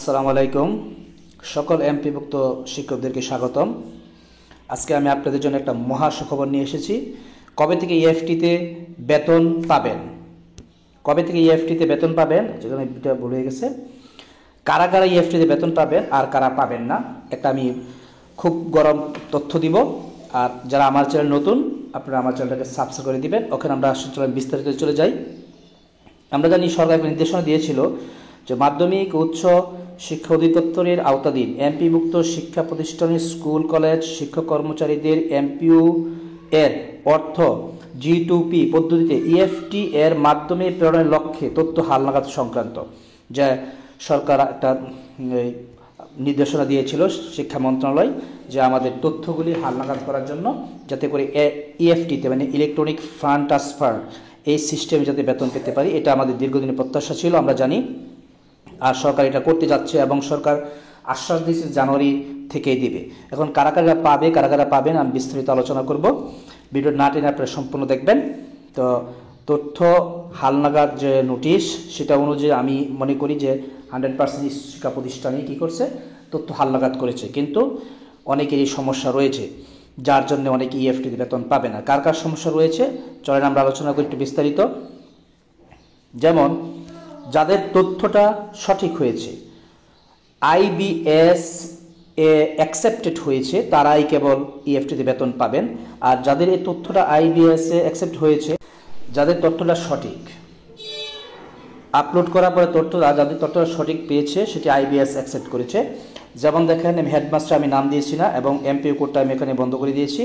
আসসালামু আলাইকুম। সকল এমপিভুক্ত শিক্ষকদেরকে স্বাগতম। আজকে আমি আপনাদের জন্য একটা মহা সুখবর নিয়ে এসেছি। কবে থেকে ইএফটিতে বেতন পাবেন, যেখানে এটা ভুলে গেছে, কারা কারা ইএফটিতে বেতন পাবেন আর কারা পাবেন না, একটা আমি খুব গরম তথ্য দিব। আর যারা আমার চ্যানেল নতুন, আপনারা আমার চ্যানেলটাকে সাবস্ক্রাইব করে দিবেন। ওখানে আমরা বিস্তারিত চলে যাই। আমরা জানি সরকার নির্দেশনা দিয়েছিল যে মাধ্যমিক উচ্চ শিক্ষা অধিদপ্তরের আওতাধীন এমপিভুক্ত শিক্ষা প্রতিষ্ঠানের স্কুল কলেজ শিক্ষক কর্মচারীদের এমপিইউ এর অর্থ G2P পদ্ধতিতে ইএফটি এর মাধ্যমে প্রেরণের লক্ষ্যে তথ্য হালনাগাদ সংক্রান্ত যা সরকার একটা নির্দেশনা দিয়েছিল শিক্ষা মন্ত্রণালয়, যে আমাদের তথ্যগুলি হালনাগাদ করার জন্য, যাতে করে ইএফটিতে মানে ইলেকট্রনিক ফান্ড ট্রান্সফার এই সিস্টেমে যাতে বেতন পেতে পারি। এটা আমাদের দীর্ঘদিনের প্রত্যাশা ছিল, আমরা জানি। আর সরকার এটা করতে যাচ্ছে এবং সরকার আশ্বাস দিয়েছে জানুয়ারি থেকেই দিবে। এখন কারা কারা পাবেন আমি বিস্তারিত আলোচনা করব। ভিডিও না টেনে আপনারা সম্পূর্ণ দেখবেন। তো তথ্য হালনাগাদ যে নোটিশ, সেটা অনুযায়ী আমি মনে করি যে 100% শিক্ষা প্রতিষ্ঠানই কী করছে, তথ্য হালনাগাদ করেছে। কিন্তু অনেকেরই সমস্যা রয়েছে, যার জন্য অনেকে ইএফটিতে বেতন পাবে না। কার কার সমস্যা রয়েছে চলেন আমরা আলোচনা করি একটু বিস্তারিত। যেমন যাদের তথ্যটা সঠিক হয়েছে, আইবিএস অ্যাকসেপ্টেড হয়েছে, তারাই কেবল ইএফটিতে বেতন পাবেন। আর যাদের এই তথ্যটা আইবিএস অ্যাকসেপ্ট হয়েছে, যাদের তথ্যটা সঠিক আপলোড করার পরে যাদের তথ্যটা সঠিক পেয়েছে সেটি আইবিএস অ্যাকসেপ্ট করেছে। যেমন দেখেন, হেডমাস্টার আমি নাম দিয়েছি না এবং এমপিইউ কোডটা আমি এখানে বন্ধ করে দিয়েছি।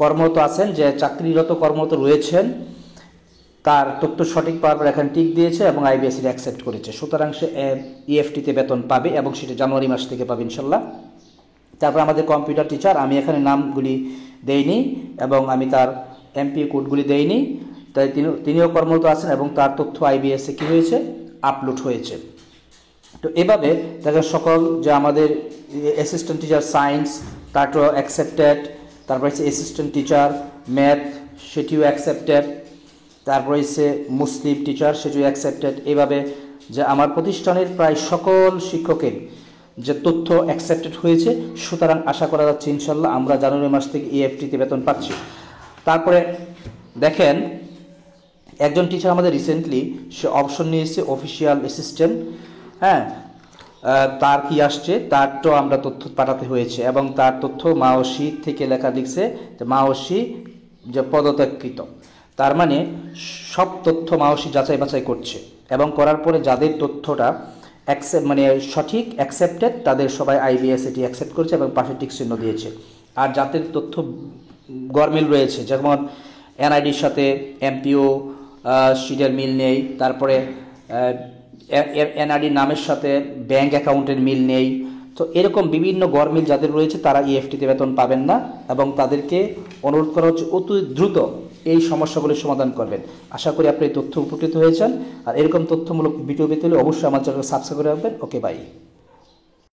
কর্মরত আছেন, যে চাকরিরত কর্মরত রয়েছেন, তার তথ্য সঠিক পাওয়ার পর এখানে টিক দিয়েছে এবং আইবিএস অ্যাকসেপ্ট করেছে। সুতরাং সে ইএফটিতে বেতন পাবে এবং সেটা জানুয়ারি মাস থেকে পাবে ইনশাল্লাহ। তারপর আমাদের কম্পিউটার টিচার, আমি এখানে নামগুলি দেইনি এবং আমি তার এমপিইউ কোডগুলি দেইনি, তাই তিনিও কর্মরত আছেন এবং তার তথ্য আইবিএসে কী হয়েছে, আপলোড হয়েছে। তো এভাবে দেখেন সকল যে আমাদের অ্যাসিস্ট্যান্ট টিচার সায়েন্স, তারও অ্যাকসেপ্টেড, তারপর হচ্ছে অ্যাসিস্ট্যান্ট টিচার ম্যাথ, সেটিও অ্যাকসেপ্টেড, তারপর হচ্ছে মুসলিম টিচার, সেটিও অ্যাকসেপ্টেড। এইভাবে যে আমার প্রতিষ্ঠানের প্রায় সকল শিক্ষকের যে তথ্য অ্যাকসেপ্টেড হয়েছে, সুতরাং আশা করা যাচ্ছে ইনশাল্লাহ আমরা জানুয়ারি মাস থেকে ইএফটিতে বেতন পাচ্ছি। তারপরে দেখেন, একজন টিচার আমাদের রিসেন্টলি সে অপশন নিয়েছে অফিসিয়াল অ্যাসিস্ট্যান্ট, হ্যাঁ, তার কি আসছে, তার তো আমরা তথ্য পাঠাতে হয়েছে এবং তার তথ্য মাওসি থেকে লেখা লিখছে যে মাওসি যে পদত্যাগকৃত, তার মানে সব তথ্য মাওসি যাচাই বাছাই করছে এবং করার পরে যাদের তথ্যটা সঠিক অ্যাকসেপ্টেড, তাদের সবাই আইবিএস এটি অ্যাকসেপ্ট করেছে এবং পাশে টিক চিহ্ন দিয়েছে। আর যাদের তথ্য গরমিল রয়েছে, যেমন এনআইডির সাথে এমপিইউ শিটের মিল নেই, তারপরে এনআইডির নামের সাথে ব্যাংক অ্যাকাউন্টের মিল নেই, তো এরকম বিভিন্ন গরমিল যাদের রয়েছে তারা ইএফটিতে বেতন পাবেন না এবং তাদেরকে অনুরোধ করা হচ্ছে অতি দ্রুত এই সমস্যাগুলির সমাধান করবেন। আশা করি আপনি এই তথ্য উপকৃত হয়েছেন। আর এরকম তথ্যমূলক ভিডিও পেতে হলে অবশ্যই আমার চ্যানেলকে সাবস্ক্রাইব করে রাখবেন। ওকে, বাই।